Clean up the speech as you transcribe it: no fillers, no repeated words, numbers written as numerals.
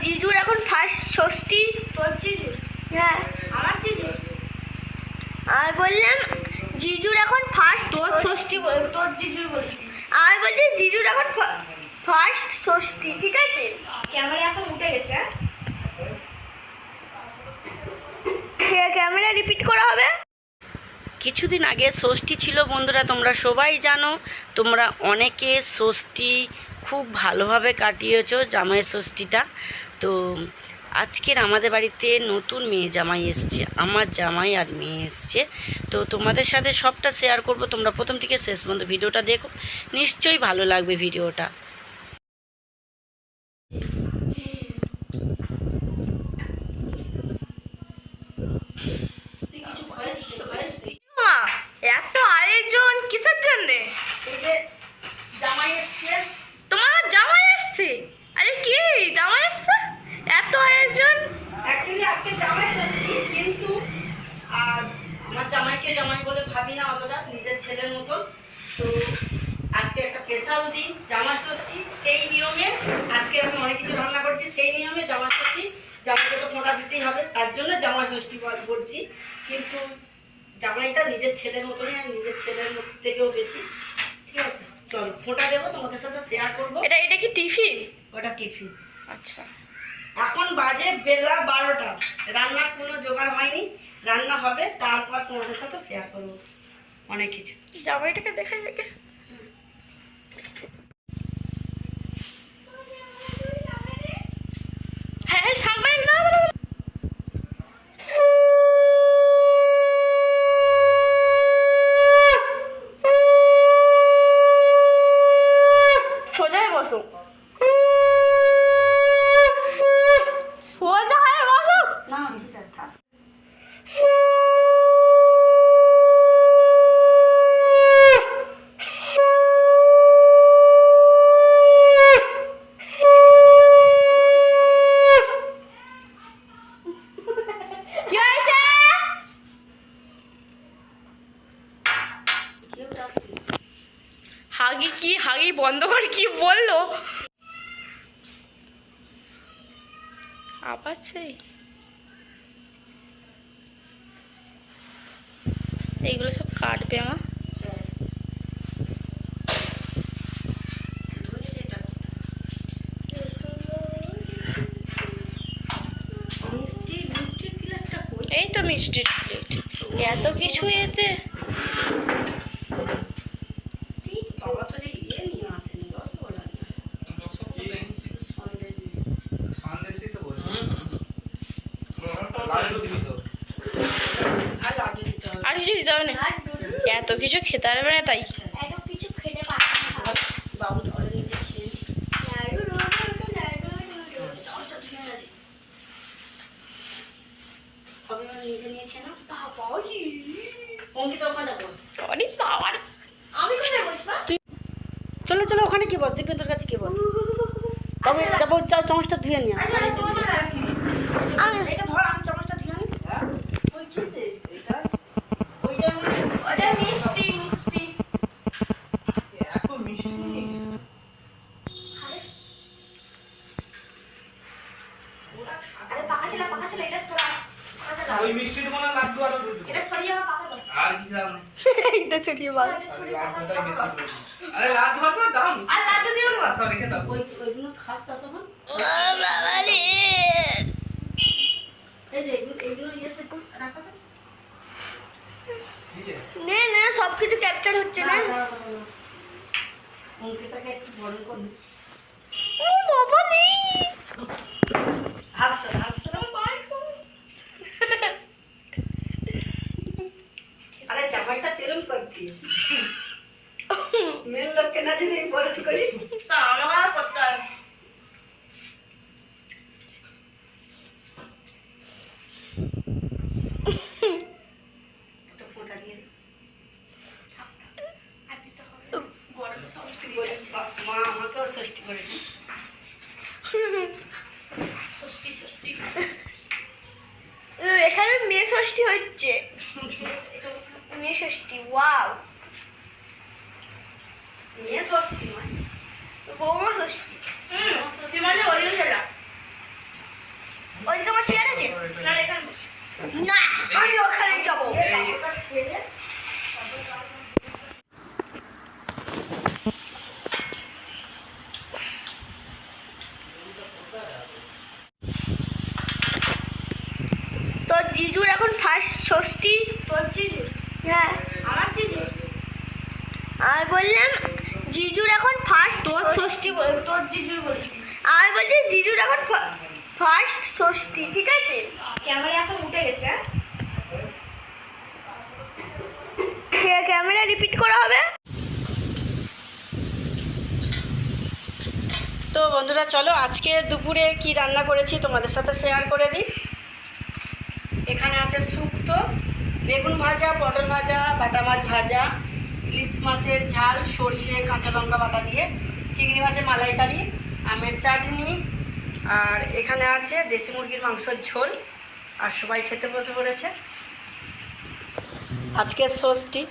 জিজুর এখন ফার্স্ট ষষ্ঠী। তোর জিজুর? হ্যাঁ আমার জিজুর? আমি বললাম জিজুর এখন ফার্স্ট তোর ষষ্ঠী তোর জিজুর বলছি। আমি বলছি জিজুর এখন ফার্স্ট ষষ্ঠী, ঠিক আছে? ক্যামেরা এখন উঠে গেছে। ক্যামেরা রিপিট করা হবে। কিছুদিন আগে ষষ্ঠী ছিল বন্ধুরা, তোমরা সবাই জানো। তোমরা অনেকে ষষ্ঠী খুব ভালোভাবে কাটিয়েছো, জামাই ষষ্ঠীটা। তো আজকের আমাদের বাড়িতে নতুন মেয়ে জামাই এসছে, আমার জামাই আর মেয়ে এসছে। তো তোমাদের সাথে সবটা শেয়ার করব, তোমরা প্রথম থেকে শেষ পর্যন্ত ভিডিওটা দেখো, নিশ্চয়ই ভালো লাগবে ভিডিওটা। এত আয়োজন কিসের জন্যে? জামাই এসছে। তোমার জামাই এসছে? আরে কি জামাই এসছে? এত আয়োজন? অ্যাকচুয়ালি আজকে জামাই ষষ্ঠী, কিন্তু আর আমার জামাইকে জামাই বলে ভাবি না অতটা, নিজের ছেলের মতন। তো আজকে একটা স্পেশাল দিন জামাই ষষ্ঠী, সেই নিয়মে আজকে আমি অনেক কিছু রান্না করছি। সেই নিয়মে জামাই ষষ্ঠী, জামাইকে তো ফোঁটা দিতেই হবে, তার জন্য জামাই ষষ্ঠী করছি। কিন্তু জামাইটা নিজের ছেলের মতনই, আর নিজের ছেলের থেকেও বেশি। ঠিক আছে, চলো ফোঁটা দেবো, তোমাদের সাথে শেয়ার করবো। এটা কি টিফিন? ওটা টিফিন। আচ্ছা, এখন বাজে বেলা 12টা, রান্নার কোনো জোগাড় হয়নি, রান্না হবে, তারপর তোমাদের সাথে শেয়ার করবো অনেক কিছু। জামাইটাকে দেখাই দেখে। হ্যাঁ সামনে সোজা বসো, সোজা হয়ে বসো। না ঠিক আছে, থাক। কি হয়েছে? হাগি বন্ধ করে কি বললো আবার? সেই এইগুলো সব কাটবে আমার। মিষ্টির প্লেটটা কই? এই তো মিষ্টির প্লেট, এত কিছু এতে। বাবা তো যে ইয়ে নিয়ে আসেনি, রসগোল্লা নিয়ে আসে। সন্দেশ নিয়ে এসেছে। সন্দেশই তো বলি। লাড্ডু দিবি তো? আর লাড্ডু দিতে হবে। আর কিছু দিতে হবে না, এত কিছু খেতে পারবে না তাই। এত কিছু খেতে পারবো না। বাবু ধরে নিজে খেয়ে নি। হবে না, নিজে নিয়ে খেয়ে নাও। অঙ্কিতা ওখানটা বস। অরে বাবার, আমি কোথায় বসবো? চলো চলো, ওখানে কি বস, দীপেন্দ্র কাছে কি বস। বাবু যাবো, যাও চামচটা ধুয়ে নিয়ে আয়। এটা ধর, আমি চামচটা ধুয়ে আনি। ওই কিসে এটা? ওইটা ওটা মিষ্টি মিষ্টি। এত মিষ্টি নিয়ে গেছিস? আরে পাকা ছিল এটা সরা। ওই মিষ্টি দেবো না, লাড্ডু আরো দেবো। এটা সরিয়ে আমার পাকা দাও। আর কি দাও না? এটা ছড়িয়ে বল। লাড্ডুটাই বেশি দেবো। আরে লাড্ডু হবে দাও নি। আর লাড্ডু দিও না। সব রেখে দাও। ওইগুলো খাচ্ছ তখন। ও বাবা রে, এই যে এইগুলো ইয়েতে রাখা থাকে। নিচে নে না সব কিছু ক্যাপচার হচ্ছে না। অঙ্কিতাকে একটু বড় করে দিই। ও বাবা রে, হাত সরা, হাত সরা। अरे জামাইটা পেরম করতি মেন লোককে না যদি বলে করি তা আমার করতে হবে। একটা ফোঁটা দিয়ে দে। আর দিতে হবে। গরম ষষ্ঠী বলেছি, মা আমাকেও ষষ্ঠী করেছে। ষষ্ঠী ষষ্ঠী। এখানে মেয়ে ষষ্ঠী হচ্ছে। মেয়ে ষষ্ঠী, ওয়াও। মেয়ে ষষ্ঠী নয়, বৌমা ষষ্ঠী। ষষ্ঠী মানে ওই সেটা। না এখানে বস। না আমি ওখানে যাবো। তো জিজুর এখন ফার্স্ট ষষ্ঠী। তোর জিজু হ্যাঁ আমার জিজু আমি বললাম জিজুর এখন ফার্স্ট তোর ষষ্ঠী তোর জিজু বলছি আমি বলছি জিজুর এখন ফার্স্ট ষষ্ঠী, ঠিক আছে? ক্যামেরা এখন উঠে গেছে হ্যাঁ ক্যামেরা রিপিট করা হবে। তো বন্ধুরা চলো আজকে দুপুরে কি রান্না করেছি তোমাদের সাথে শেয়ার করে দিই। এখানে আছে শুক্তো, বেগুন ভাজা, পটল ভাজা, বাটা মাছ ভাজা, ইলিশ মাছের ঝাল, সর্ষে কাঁচা লঙ্কা বাটা দিয়ে, চিংড়ি মাছের মালাইকারি, আমের চাটনি, আর এখানে আছে দেশি মুরগির মাংসের ঝোল। আর সবাই খেতে বসে পড়েছে। আজকে ষষ্ঠী।